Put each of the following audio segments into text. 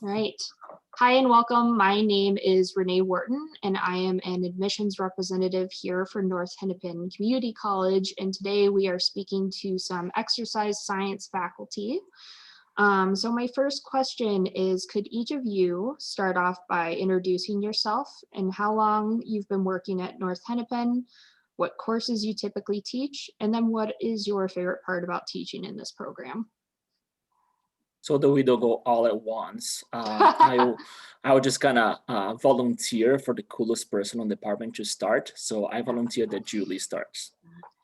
Right. Hi and welcome. My name is Renee Wharton and I am an admissions representative here for North Hennepin Community College. And today we are speaking to some exercise science faculty. So my first question is, could each of you start off by introducing yourself and how long you've been working at North Hennepin, what courses you typically teach, and then what is your favorite part about teaching in this program? So that we don't go all at once, I will just kind of volunteer for the coolest person on the department to start. So I volunteer that Julie starts.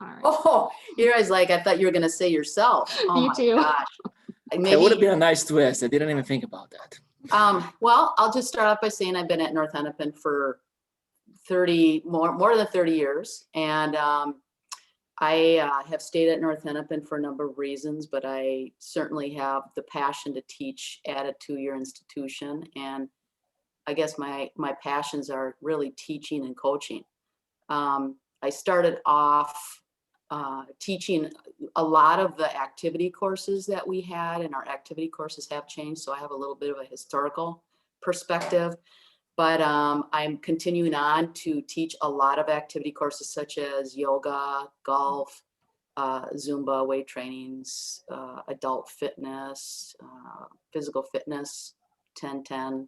All right. Oh, you guys, like, I thought you were gonna say yourself. Oh You my too. gosh. It would have been Maybe, a nice twist. I didn't even think about that. well, I'll just start off by saying I've been at North Hennepin for more than 30 years. And I have stayed at North Hennepin for a number of reasons, but I certainly have the passion to teach at a two-year institution. And I guess my passions are really teaching and coaching. I started off teaching a lot of the activity courses that we had, and our activity courses have changed. So I have a little bit of a historical perspective, but I'm continuing on to teach a lot of activity courses such as yoga, golf, Zumba, weight trainings, adult fitness, physical fitness, 10-10.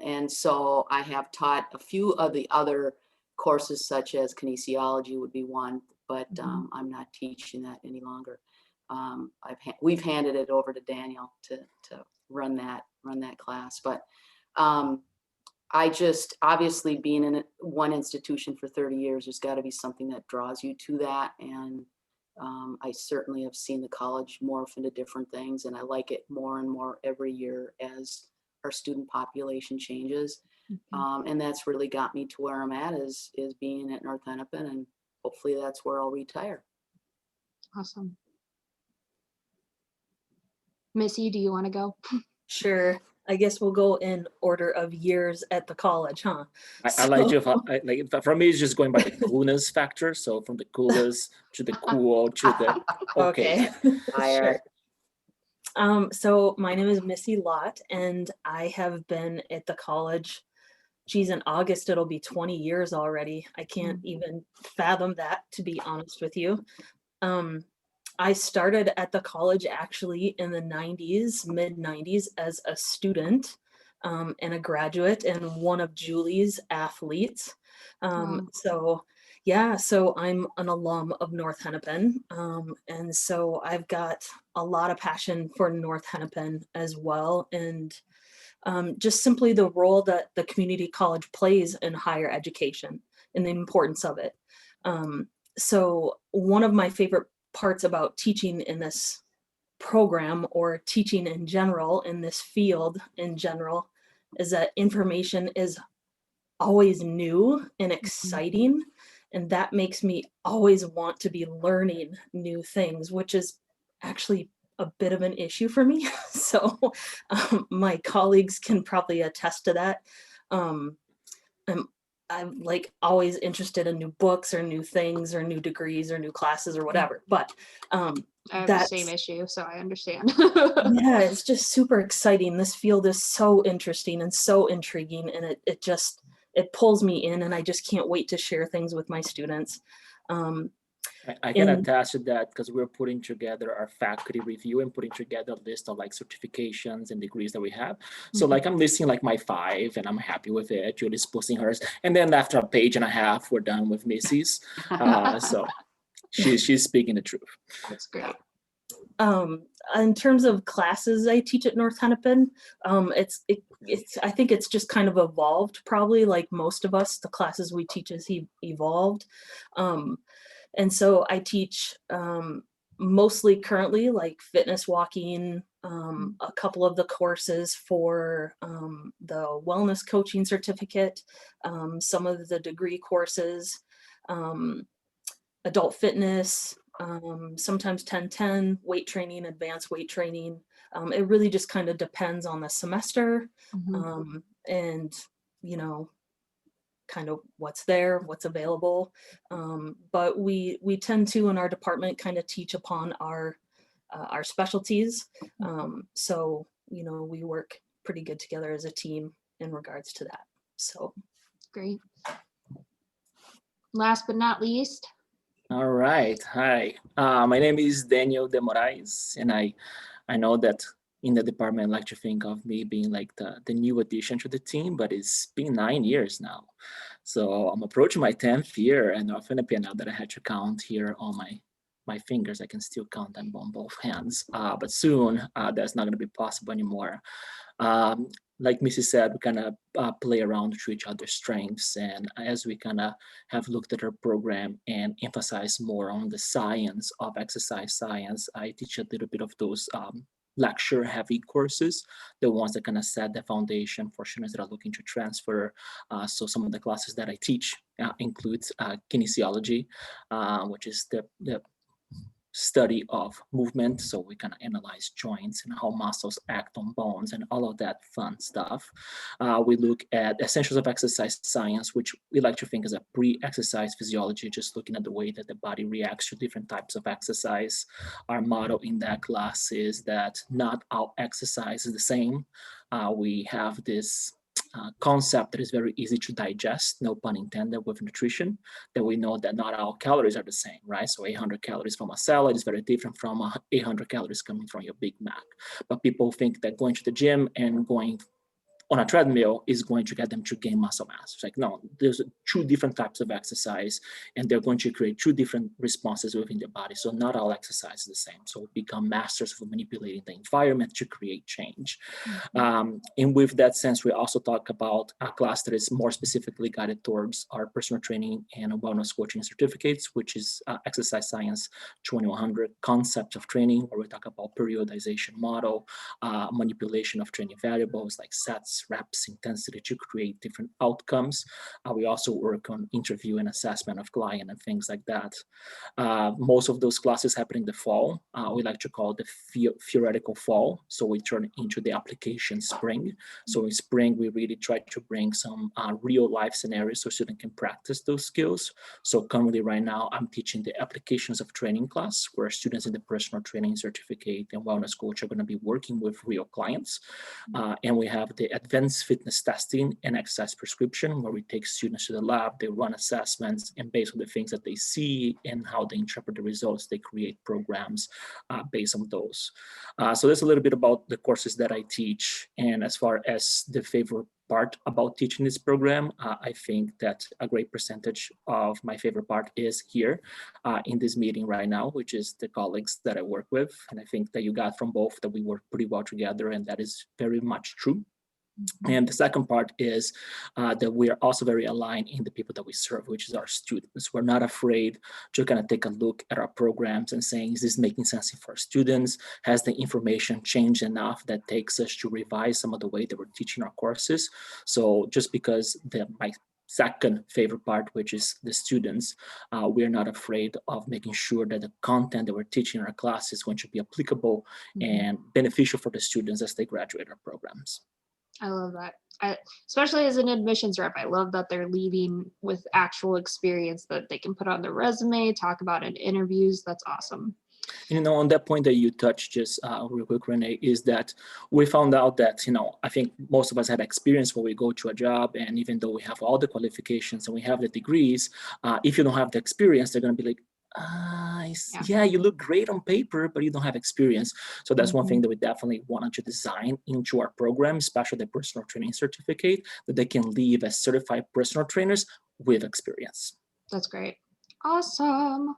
And so I have taught a few of the other courses such as kinesiology would be one, but I'm not teaching that any longer. We've handed it over to Daniel to run that class, but I just, obviously being in one institution for 30 years, there's got to be something that draws you to that. And I certainly have seen the college morph into different things, and I like it more and more every year as our student population changes. And that's really got me to where I'm at, is being at North Hennepin, and hopefully that's where I'll retire. Awesome. Missy, do you want to go? Sure. I guess we'll go in order of years at the college, huh? I like you. For me, it's just going by the coolness factor. So from the coolest to the cool to the okay. Sure. So my name is Missy Lott, and I have been at the college, geez, in August it'll be 20 years already. I can't even fathom that, to be honest with you. I started at the college actually in the 90s, mid 90s, as a student and a graduate and one of Julie's athletes. So yeah, so I'm an alum of North Hennepin. And so I've got a lot of passion for North Hennepin as well. And just simply the role that the community college plays in higher education and the importance of it. So one of my favorite parts about teaching in this program, or teaching in general in this field in general, is that information is always new and exciting. And that makes me always want to be learning new things, which is actually a bit of an issue for me. So my colleagues can probably attest to that. I'm like always interested in new books or new things or new degrees or new classes or whatever, but I have the same issue, so I understand. yeah, it's just super exciting. This field is so interesting and so intriguing, and it pulls me in, and I just can't wait to share things with my students. I can attest to that because we're putting together our faculty review and putting together a list of like certifications and degrees that we have. So like I'm listing like my 5 and I'm happy with it. Julie's posting hers. And then after a page and a half, we're done with Missy's. So she's speaking the truth. That's great. In terms of classes I teach at North Hennepin, it's I think it's just kind of evolved, probably like most of us. The classes we teach has evolved. And so I teach mostly currently like fitness walking, a couple of the courses for the wellness coaching certificate, some of the degree courses, adult fitness, sometimes 10-10, weight training, advanced weight training. It really just kind of depends on the semester and, you know, kind of what's there, what's available. But we tend to, in our department, kind of teach upon our specialties. So, you know, we work pretty good together as a team in regards to that. So Great. Last but not least, All right. Hi. My name is Daniel de Moraes, and I know that in the department, I like to think of me being like the new addition to the team, but it's been 9 years now. So I'm approaching my 10th year, and North Hennepin, now that I had to count here on my fingers, I can still count them on both hands. But soon, that's not going to be possible anymore. Like Missy said, we kind of play around to each other's strengths. And as we kind of have looked at our program and emphasize more on the science of exercise science, I teach a little bit of those lecture heavy courses, the ones that kind of set the foundation for students that are looking to transfer. So some of the classes that I teach includes kinesiology, which is the study of movement. So we kind of analyze joints and how muscles act on bones and all of that fun stuff. We look at essentials of exercise science, which we like to think is a pre-exercise physiology, just looking at the way that the body reacts to different types of exercise. Our motto in that class is that not all exercise is the same. We have this concept that is very easy to digest, no pun intended, with nutrition, that we know that not all calories are the same, right? So 800 calories from a salad is very different from 800 calories coming from your Big Mac. But people think that going to the gym and going on a treadmill is going to get them to gain muscle mass. It's like, no, there's two different types of exercise, and they're going to create two different responses within the body. So not all exercise is the same. So we become masters of manipulating the environment to create change. And with that sense, we also talk about a class that is more specifically guided towards our personal training and wellness coaching certificates, which is Exercise Science 2100 Concept of Training, where we talk about periodization model, manipulation of training variables like sets, reps, intensity to create different outcomes. We also work on interview and assessment of client and things like that. Most of those classes happen in the fall. We like to call it the theoretical fall. So we turn into the application spring. So in spring, we really try to bring some real life scenarios so students can practice those skills. So currently right now, I'm teaching the applications of training class, where students in the personal training certificate and wellness coach are going to be working with real clients. And we have the advanced fitness testing and exercise prescription, where we take students to the lab, they run assessments, and based on the things that they see and how they interpret the results, they create programs based on those. So that's a little bit about the courses that I teach. And as far as the favorite part about teaching this program, I think that a great percentage of my favorite part is here in this meeting right now, which is the colleagues that I work with. And I think that you got from both that we work pretty well together, and that is very much true. And the second part is that we are also very aligned in the people that we serve, which is our students. We're not afraid to kind of take a look at our programs and saying, is this making sense for our students? Has the information changed enough that takes us to revise some of the way that we're teaching our courses? So just because my second favorite part, which is the students, we're not afraid of making sure that the content that we're teaching in our class is going to be applicable and beneficial for the students as they graduate our programs. I love that. Especially as an admissions rep, I love that they're leaving with actual experience that they can put on their resume, talk about in interviews. That's awesome. You know, on that point that you touched just real quick, Renee, is that we found out that, I think most of us had experience when we go to a job, and even though we have all the qualifications and we have the degrees, if you don't have the experience, they're going to be like, yeah, you look great on paper, but you don't have experience. So that's one thing that we definitely wanted to design into our program, especially the personal training certificate, that they can leave as certified personal trainers with experience. That's great. Awesome.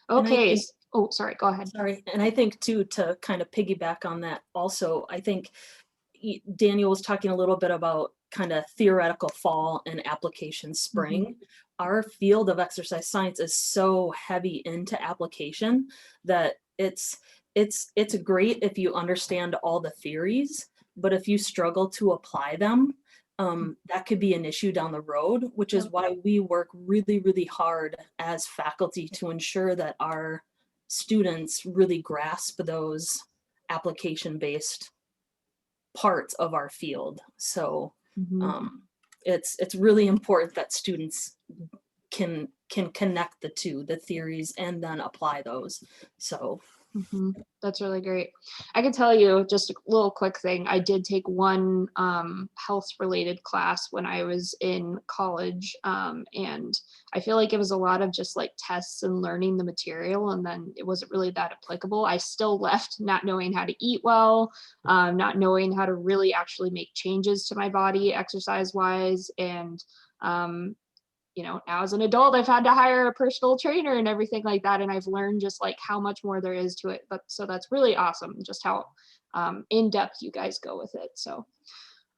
Okay. Oh, sorry, go ahead. Sorry. And I think too, to kind of piggyback on that also, I think Daniel was talking a little bit about kind of theoretical fall and application spring. Our field of exercise science is so heavy into application that it's great if you understand all the theories, but if you struggle to apply them, that could be an issue down the road, which is why we work really, really hard as faculty to ensure that our students really grasp those application-based parts of our field. So it's really important that students can connect the two, the theories, and then apply those. So That's really great. I can tell you just a little quick thing. I did take one health related class when I was in college. And I feel like it was a lot of just like tests and learning the material. And then it wasn't really that applicable. I still left not knowing how to eat well, not knowing how to really actually make changes to my body exercise wise. And now as an adult, I've had to hire a personal trainer and everything like that. And I've learned just like how much more there is to it. But so that's really awesome, just how in depth you guys go with it. So,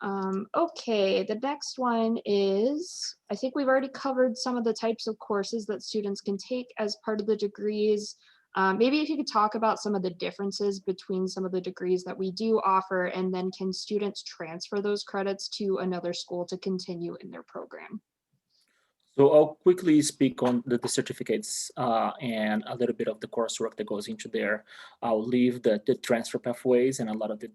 okay, the next one is, I think we've already covered some of the types of courses that students can take as part of the degrees. Maybe if you could talk about some of the differences between some of the degrees that we do offer, and then can students transfer those credits to another school to continue in their program? So I'll quickly speak on the certificates and a little bit of the coursework that goes into there. I'll leave the transfer pathways and a lot of the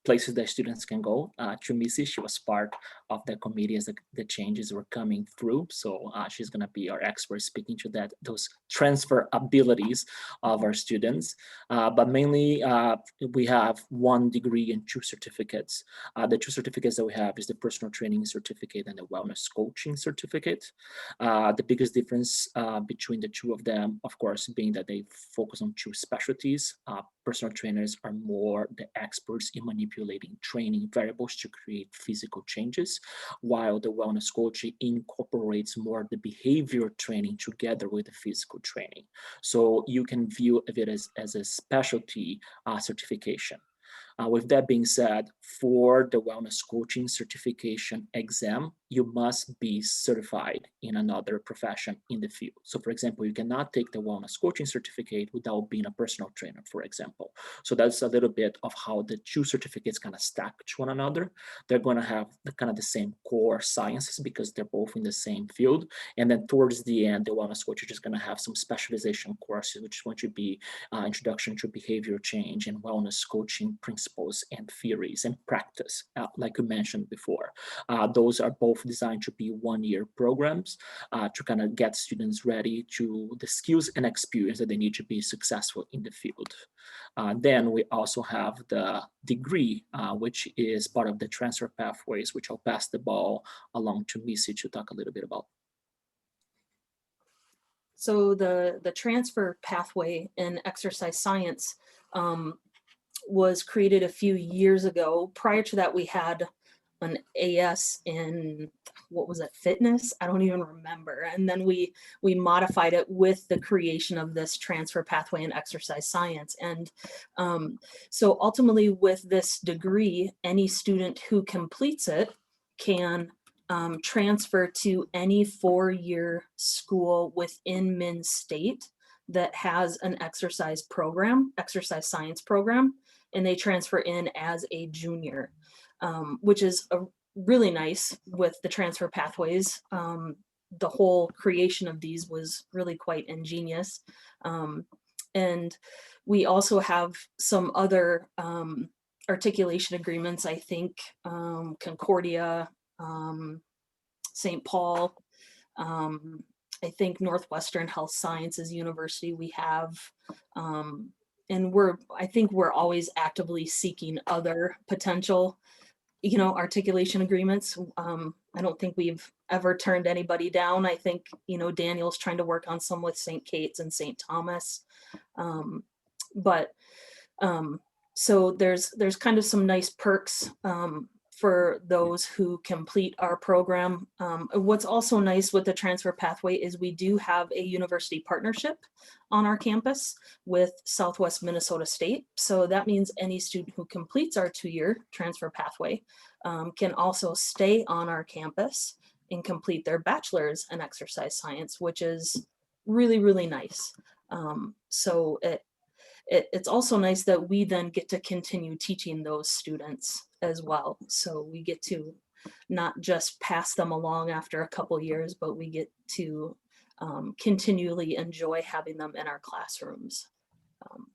places that students can go. To Missy, she was part of the committee as the changes were coming through. So she's gonna be our expert speaking to those transfer abilities of our students. But mainly we have 1 degree and 2 certificates. The 2 certificates that we have is the personal training certificate and the wellness coaching certificate. The biggest difference between the 2 of them, of course, being that they focus on 2 specialties. Personal trainers are more the experts in manipulating training variables to create physical changes, while the wellness coaching incorporates more the behavior training together with the physical training. So you can view it as a specialty certification. With that being said, for the wellness coaching certification exam, you must be certified in another profession in the field. So for example, you cannot take the wellness coaching certificate without being a personal trainer, for example. So that's a little bit of how the 2 certificates kind of stack to one another. They're going to have the same core sciences because they're both in the same field. And then towards the end, the wellness coach is just going to have some specialization courses, which is going to be introduction to behavior change and wellness coaching principles and theories and practice, like you mentioned before. Those are both designed to be 1-year programs to kind of get students ready to the skills and experience that they need to be successful in the field. Then we also have the degree, which is part of the transfer pathways, which I'll pass the ball along to Missy to talk a little bit about. So the transfer pathway in exercise science was created a few years ago. Prior to that, we had an AS in, what was it, fitness? I don't even remember. And then we modified it with the creation of this transfer pathway in exercise science. And so ultimately with this degree, any student who completes it can transfer to any 4-year school within Minn State that has an exercise science program, and they transfer in as a junior, which is really nice with the transfer pathways. The whole creation of these was really quite ingenious. And we also have some other articulation agreements, I think, Concordia, St. Paul, I think Northwestern Health Sciences University we have, and I think we're always actively seeking other potential, articulation agreements. I don't think we've ever turned anybody down. I think, Daniel's trying to work on some with St. Kate's and St. Thomas. So there's kind of some nice perks for those who complete our program. What's also nice with the transfer pathway is we do have a university partnership on our campus with Southwest Minnesota State. So that means any student who completes our 2-year transfer pathway can also stay on our campus and complete their bachelor's in exercise science, which is really, really nice. So it's also nice that we then get to continue teaching those students as well. So we get to not just pass them along after a couple years, but we get to continually enjoy having them in our classrooms.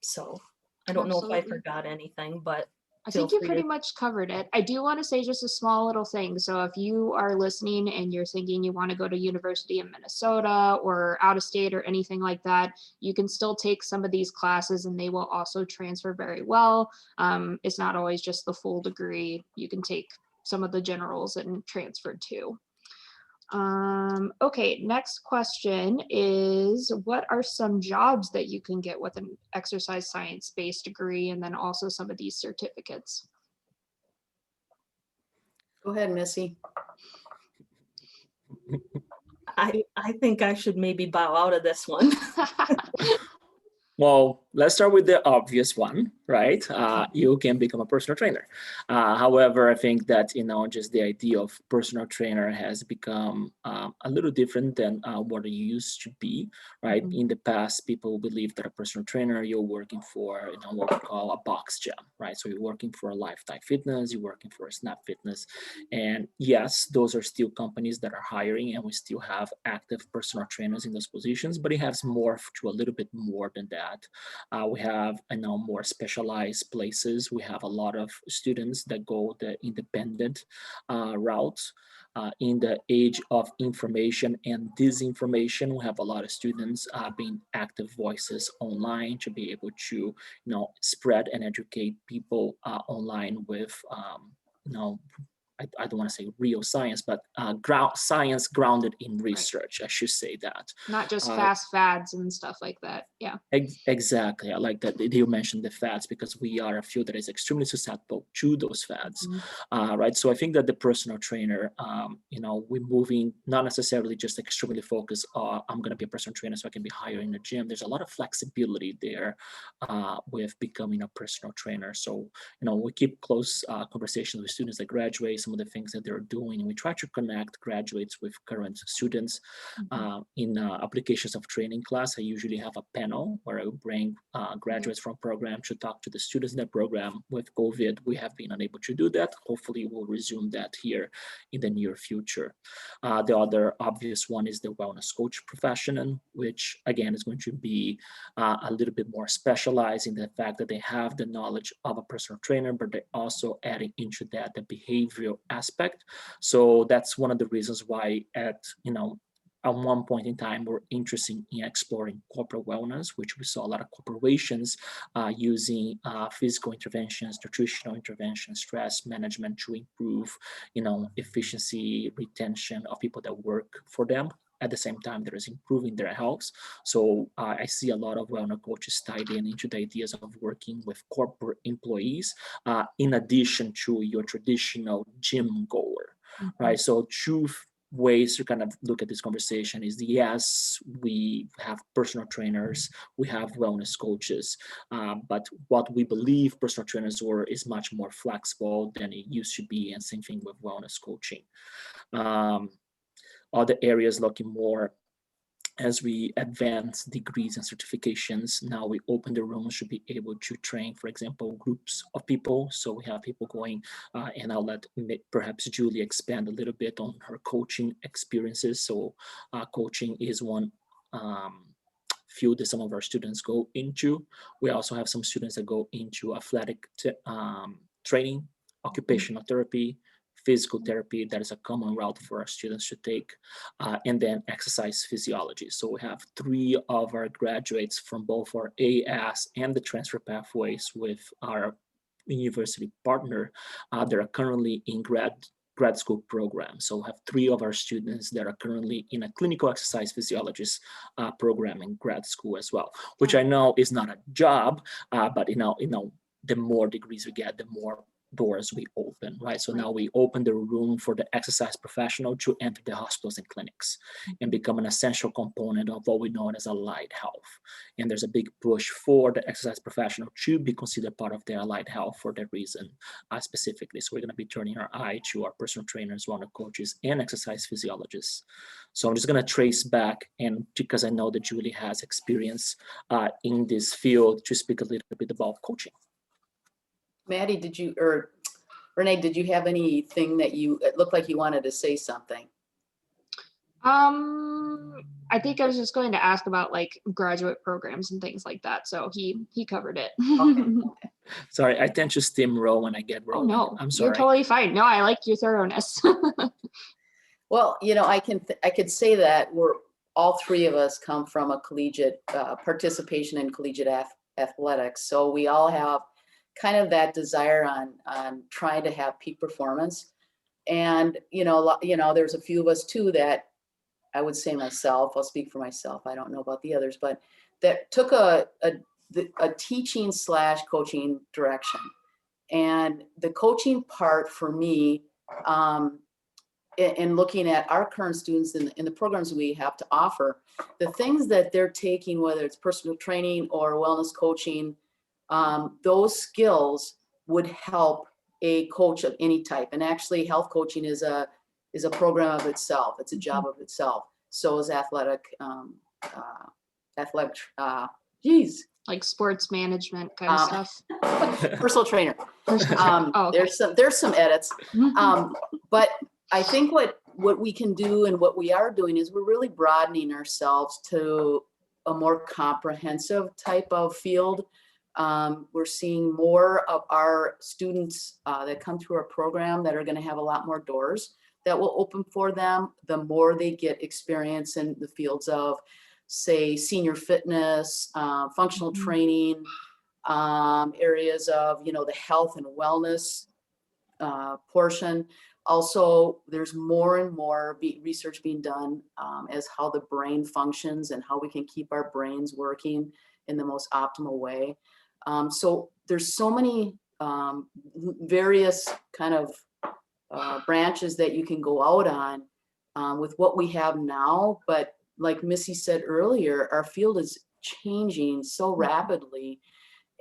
So I don't know if I Absolutely. forgot anything, but I feel think you free pretty to. much covered it. I do want to say just a small little thing. So if you are listening and you're thinking you want to go to university in Minnesota or out of state or anything like that, you can still take some of these classes and they will also transfer very well. It's not always just the full degree. You can take some of the generals and transfer too. Okay, next question is, what are some jobs that you can get with an exercise science-based degree, and then also some of these certificates? Go ahead, Missy. I think I should maybe bow out of this one. Well, let's start with the obvious one, right? You can become a personal trainer. However, I think that, just the idea of personal trainer has become a little different than what it used to be, right? Mhm. In the past, people believed that a personal trainer, you're working for, what we call a box gym, right? So you're working for a Lifetime Fitness, you're working for a Snap Fitness. And yes, those are still companies that are hiring, and we still have active personal trainers in those positions, but it has morphed to a little bit more than that. We have more specialized places. We have a lot of students that go the independent route. In the age of information and disinformation, we have a lot of students being active voices online to be able to spread and educate people online with I don't want to say real science, but science grounded in research. I should say that. Not just fast fads and stuff like that. Yeah. Exactly. I like that you mentioned the fads, because we are a field that is extremely susceptible to those fads, right? So I think that the personal trainer, we're moving not necessarily just extremely focused on, I'm going to be a personal trainer so I can be hired in the gym. There's a lot of flexibility there with becoming a personal trainer. So, we keep close conversations with students that graduate, some of the things that they're doing, and we try to connect graduates with current students. In applications of training class, I usually have a panel where I bring graduates from program to talk to the students in the program. With COVID, we have been unable to do that. Hopefully, we'll resume that here in the near future. The other obvious one is the wellness coach profession, which again is going to be a little bit more specialized in the fact that they have the knowledge of a personal trainer, but they're also adding into that the behavioral aspect. So that's one of the reasons why at one point in time, we're interested in exploring corporate wellness, which we saw a lot of corporations using physical interventions, nutritional interventions, stress management to improve, efficiency, retention of people that work for them. At the same time, there is improving their health. So I see a lot of wellness coaches tied into the ideas of working with corporate employees, in addition to your traditional gym goer, right? So truth ways to kind of look at this conversation is, yes, we have personal trainers, we have wellness coaches, but what we believe personal trainers were is much more flexible than it used to be, and same thing with wellness coaching. Other areas looking more as we advance degrees and certifications, now we open the rooms to be able to train, for example, groups of people. So we have people going, and I'll let perhaps Julie expand a little bit on her coaching experiences. So coaching is one field that some of our students go into. We also have some students that go into athletic training, occupational therapy, physical therapy. That is a common route for our students to take, and then exercise physiology. So we have 3 of our graduates from both our AS and the transfer pathways with our university partner that are currently in grad school program. So we have 3 of our students that are currently in a clinical exercise physiologist program in grad school as well, which I know is not a job, but the more degrees we get, the more doors we open, right? So now we open the room for the exercise professional to enter the hospitals and clinics and become an essential component of what we know as allied health. And there's a big push for the exercise professional to be considered part of their allied health for that reason specifically. So we're going to be turning our eye to our personal trainers, wellness coaches, and exercise physiologists. So I'm just going to trace back, and because I know that Julie has experience in this field, to speak a little bit about coaching. Maddie, or Renee, did you have anything that it looked like you wanted to say something? I think I was just going to ask about like graduate programs and things like that. So he covered it. Okay. Sorry, I tend to steamroll when I get Oh, rolling. no, I'm you're sorry. totally fine. No, I like your thoroughness. Well, I could say that we're all three of us come from a collegiate participation in collegiate athletics, so we all have kind of that desire on trying to have peak performance. And there's a few of us too that I would say myself. I'll speak for myself. I don't know about the others, but that took a teaching / coaching direction. And the coaching part for me, in looking at our current students in the programs we have to offer, the things that they're taking, whether it's personal training or wellness coaching, those skills would help a coach of any type. And actually, health coaching is a program of itself. It's a job of itself. So is athletic, Like sports management kind of stuff. personal trainer. Oh, okay. There's some edits. But I think what we can do and what we are doing is we're really broadening ourselves to a more comprehensive type of field. We're seeing more of our students that come through our program that are going to have a lot more doors that will open for them the more they get experience in the fields of, say, senior fitness, functional training, areas of, the health and wellness portion. Also, there's more and more research being done as how the brain functions and how we can keep our brains working in the most optimal way. So there's so many various kind of branches that you can go out on with what we have now. But like Missy said earlier, our field is changing so rapidly,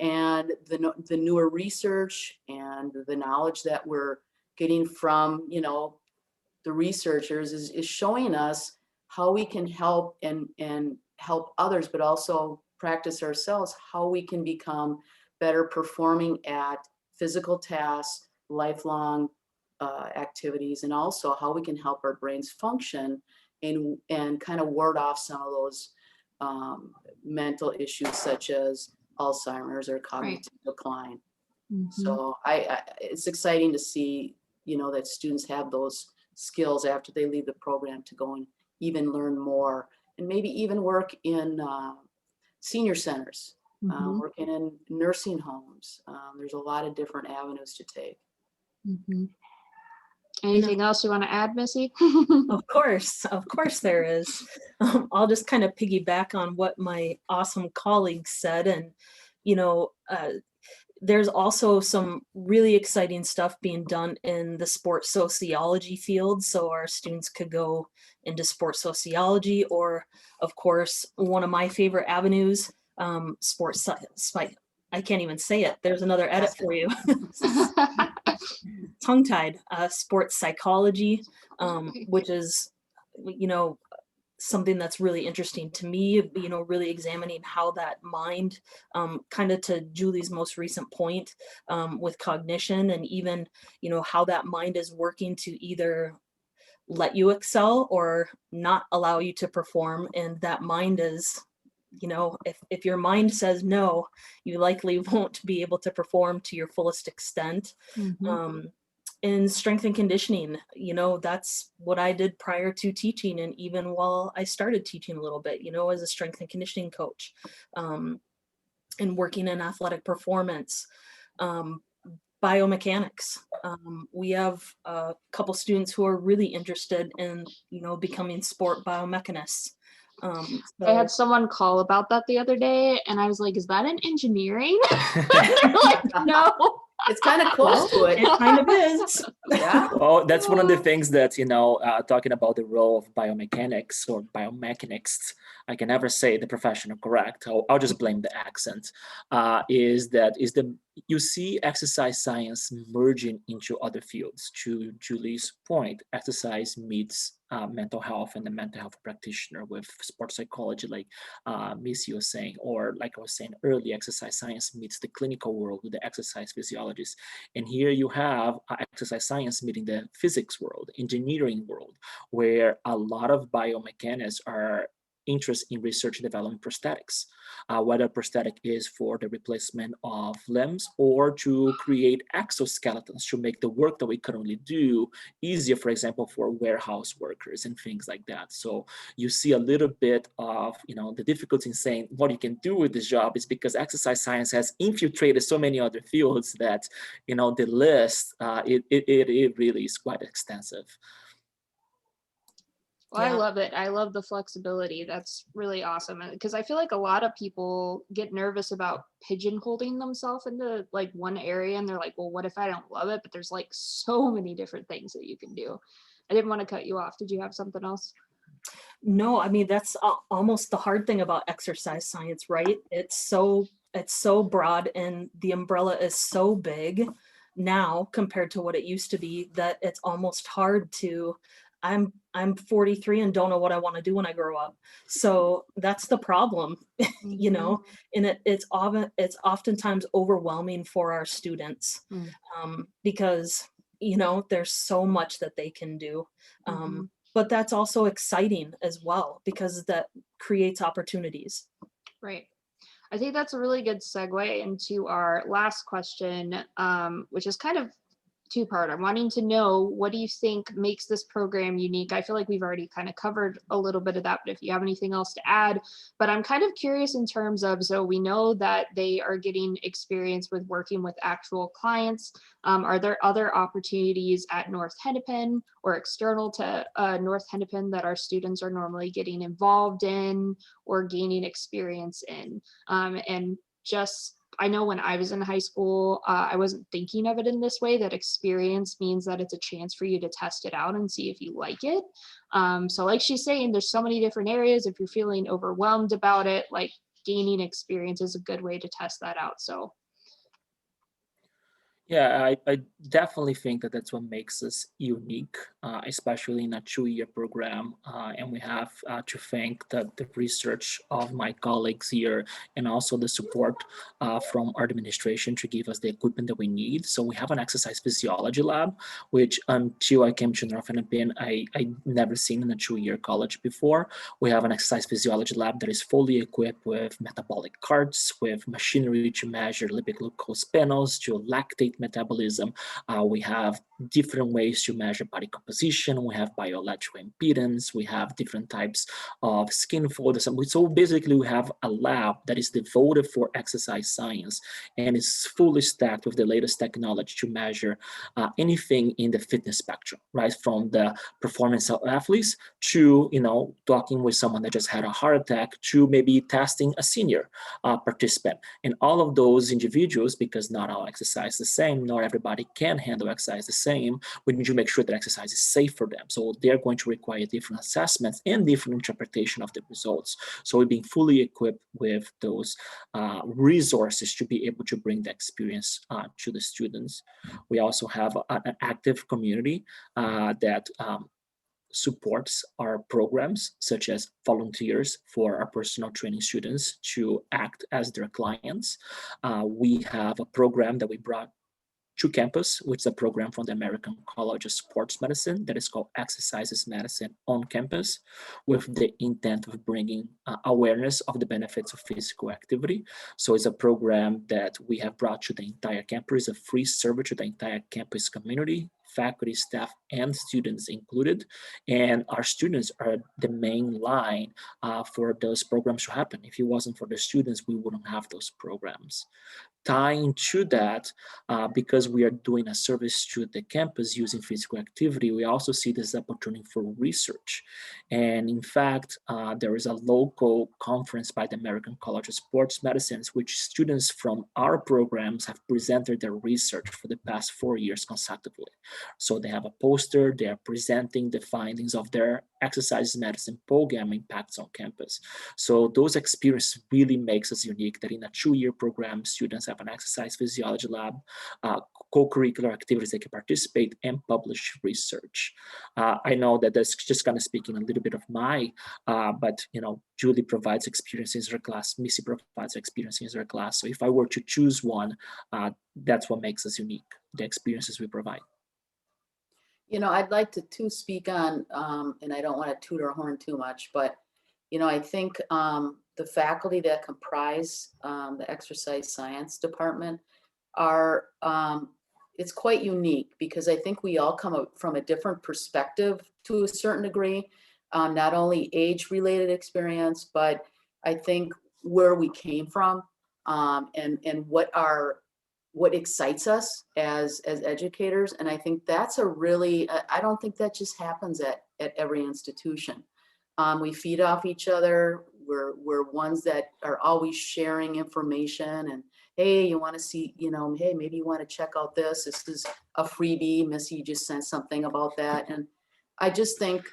and the newer research and the knowledge that we're getting from the researchers is showing us how we can help and help others, but also practice ourselves, how we can become better performing at physical tasks, lifelong activities, and also how we can help our brains function and kind of ward off some of those mental issues such as Alzheimer's or cognitive decline. So it's exciting to see, that students have those skills after they leave the program to go and even learn more and maybe even work in senior centers, working in nursing homes. There's a lot of different avenues to take. Anything else you want to add, Missy? Of course there is. I'll just kind of piggyback on what my awesome colleagues said. And, there's also some really exciting stuff being done in the sports sociology field. So our students could go into sports sociology, or of course, one of my favorite avenues, sports, I can't even say it. There's another edit for you. Tongue-tied, sports psychology, which is, something that's really interesting to me, really examining how that mind, kind of to Julie's most recent point, with cognition, and even, how that mind is working to either let you excel or not allow you to perform. And that mind is, if your mind says no, you likely won't be able to perform to your fullest extent. In strength and conditioning, that's what I did prior to teaching, and even while I started teaching a little bit, as a strength and conditioning coach, and working in athletic performance, biomechanics. We have a couple students who are really interested in, becoming sport biomechanists. I had someone call about that the other day, and I was like, is that in engineering? They're like, no. It's kind of close to it. It kind of is. Yeah. Oh, that's one of the things that, talking about the role of biomechanics or biomechanics, I can never say the professional correct. I'll just blame the accent. You see exercise science merging into other fields. To Julie's point, exercise meets mental health and the mental health practitioner with sports psychology, like Missy was saying, or like I was saying earlier, exercise science meets the clinical world with the exercise physiologist. And here you have exercise science meeting the physics world, engineering world, where a lot of biomechanics are interest in research and development prosthetics, whether prosthetic is for the replacement of limbs or to create exoskeletons to make the work that we currently do easier, for example, for warehouse workers and things like that. So you see a little bit of, the difficulty in saying what you can do with this job is because exercise science has infiltrated so many other fields that, the list, it really is quite extensive. Well, I Yeah. love it. I love the flexibility. That's really awesome. Because I feel like a lot of people get nervous about pigeonholing themselves into like one area and they're like, well, what if I don't love it? But there's like so many different things that you can do. I didn't want to cut you off. Did you have something else? No, I mean, that's almost the hard thing about exercise science, right? It's so broad and the umbrella is so big now compared to what it used to be that it's almost hard to, I'm 43 and don't know what I want to do when I grow up. So that's the problem, you know, and it's oftentimes overwhelming for our students, because, there's so much that they can do. But that's also exciting as well because that creates opportunities. Right. I think that's a really good segue into our last question, which is kind of two-part. I'm wanting to know, what do you think makes this program unique? I feel like we've already kind of covered a little bit of that, but if you have anything else to add, but I'm kind of curious in terms of, so we know that they are getting experience with working with actual clients. Are there other opportunities at North Hennepin or external to North Hennepin that our students are normally getting involved in or gaining experience in? And just, I know when I was in high school, I wasn't thinking of it in this way, that experience means that it's a chance for you to test it out and see if you like it. So like she's saying, there's so many different areas. If you're feeling overwhelmed about it, like gaining experience is a good way to test that out. So Yeah, I definitely think that that's what makes us unique, especially in a 2-year program. And we have to thank the research of my colleagues here and also the support from our administration to give us the equipment that we need. So we have an exercise physiology lab, which until I came to North Hennepin, I never seen in a 2-year college before. We have an exercise physiology lab that is fully equipped with metabolic carts, with machinery to measure lipid glucose panels, to lactate metabolism. We have different ways to measure body composition. We have bioelectrical impedance. We have different types of skin folders. So basically we have a lab that is devoted for exercise science and is fully stacked with the latest technology to measure anything in the fitness spectrum, right? From the performance of athletes to, talking with someone that just had a heart attack to maybe testing a senior participant. And all of those individuals, because not all exercise is the same, not everybody can handle exercise the same, we need to make sure that exercise is safe for them. So they're going to require different assessments and different interpretation of the results. So we're being fully equipped with those resources to be able to bring the experience to the students. We also have an active community that supports our programs, such as volunteers for our personal training students to act as their clients. We have a program that we brought to campus, which is a program from the American College of Sports Medicine that is called Exercises Medicine on Campus, with the intent of bringing awareness of the benefits of physical activity. So it's a program that we have brought to the entire campus, a free service to the entire campus community, faculty, staff, and students included. And our students are the main line for those programs to happen. If it wasn't for the students, we wouldn't have those programs. Tying to that, because we are doing a service to the campus using physical activity, we also see this opportunity for research. And in fact, there is a local conference by the American College of Sports Medicine, which students from our programs have presented their research for the past 4 years consecutively. So they have a poster, they are presenting the findings of their exercise medicine program impacts on campus. So those experiences really makes us unique, that in a 2-year program, students have an exercise physiology lab, co-curricular activities they can participate, and publish research. I know that that's just kind of speaking a little bit of my, but Julie provides experiences in her class, Missy provides experiences in her class. So if I were to choose one, that's what makes us unique, the experiences we provide. I'd like to speak on, and I don't want to toot our horn too much, but I think the faculty that comprise the exercise science department are, it's quite unique because I think we all come from a different perspective to a certain degree, not only age-related experience, but I think where we came from, and what excites us as educators. And I think that's a really, I don't think that just happens at every institution. We feed off each other. We're ones that are always sharing information, and hey, you want to see, hey, maybe you want to check out this. This is a freebie. Missy just sent something about that. And I just think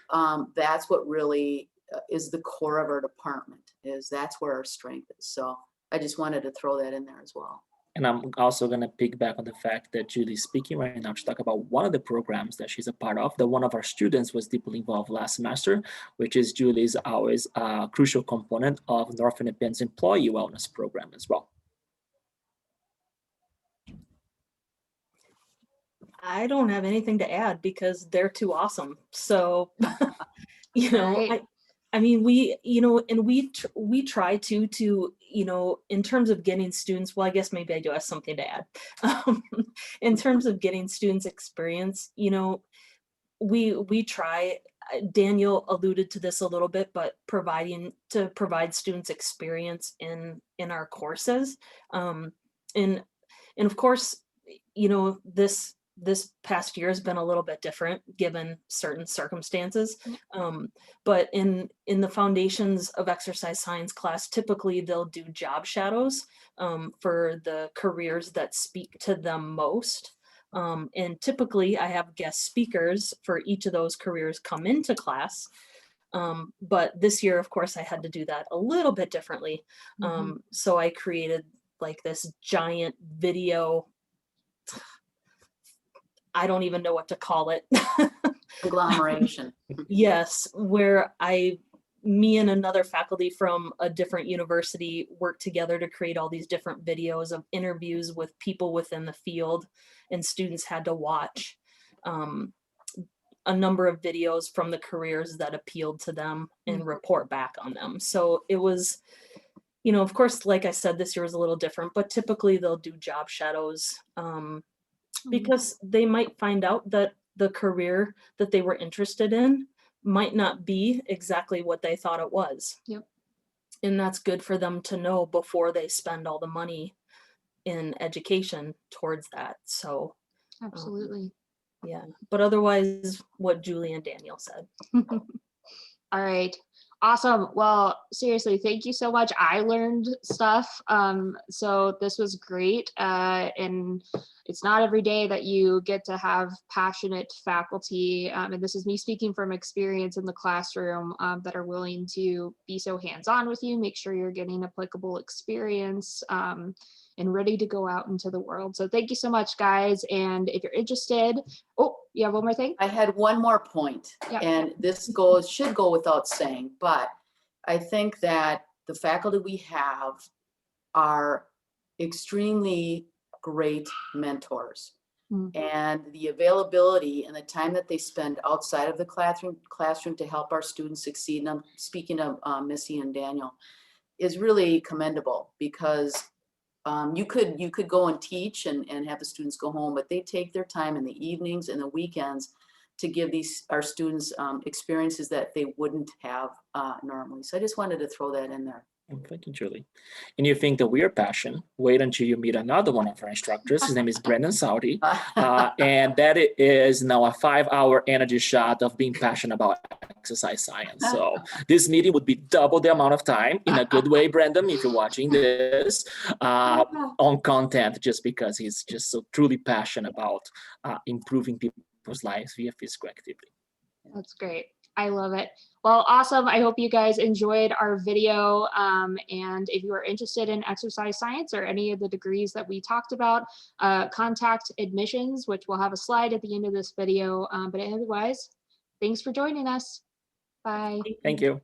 that's what really is the core of our department, is that's where our strength is. So I just wanted to throw that in there as well. And I'm also going to piggyback on the fact that Julie's speaking right now to talk about one of the programs that she's a part of, that one of our students was deeply involved last semester, which is Julie's always a crucial component of North Hennepin's employee wellness program as well. I don't have anything to add because they're too awesome. So, Right. I mean, and we try to, in terms of getting students, well, I guess maybe I do have something to add. In terms of getting students experience, we try, Daniel alluded to this a little bit, but provide students experience in our courses. And of course, this past year has been a little bit different given certain circumstances. But in the foundations of exercise science class, typically they'll do job shadows for the careers that speak to them most. And typically I have guest speakers for each of those careers come into class. But this year, of course, I had to do that a little bit differently. So I created like this giant video, I don't even know what to call it. Conglomeration. Yes, where me and another faculty from a different university worked together to create all these different videos of interviews with people within the field, and students had to watch a number of videos from the careers that appealed to them and report back on them. So it was, of course, like I said, this year was a little different, but typically they'll do job shadows because they might find out that the career that they were interested in might not be exactly what they thought it was. Yep. And that's good for them to know before they spend all the money in education towards that. So Absolutely. yeah, but otherwise what Julie and Daniel said. All right. Awesome. Well, seriously, thank you so much. I learned stuff. So this was great. And it's not every day that you get to have passionate faculty. And this is me speaking from experience in the classroom, that are willing to be so hands-on with you, make sure you're getting applicable experience, and ready to go out into the world. So thank you so much, guys. And if you're interested, oh, you have one more thing? I had one more point, Yeah. and this should go without saying, but I think that the faculty we have are extremely great mentors. And the availability and the time that they spend outside of the classroom to help our students succeed, and I'm speaking of Missy and Daniel, is really commendable, because you could go and teach and have the students go home, but they take their time in the evenings and the weekends to give our students experiences that they wouldn't have normally. So I just wanted to throw that in there. Thank you, Julie. And you think that we're passionate, wait until you meet another one of our instructors. His name is Brendan Saudi. And that is now a 5-hour energy shot of being passionate about exercise science. So this meeting would be double the amount of time, in a good way, Brendan, if you're watching this, on content, just because he's just so truly passionate about improving people's lives via physical activity. That's great. I love it. Well, awesome. I hope you guys enjoyed our video. And if you are interested in exercise science or any of the degrees that we talked about, contact admissions, which we'll have a slide at the end of this video. But otherwise, thanks for joining us. Bye. Thank you.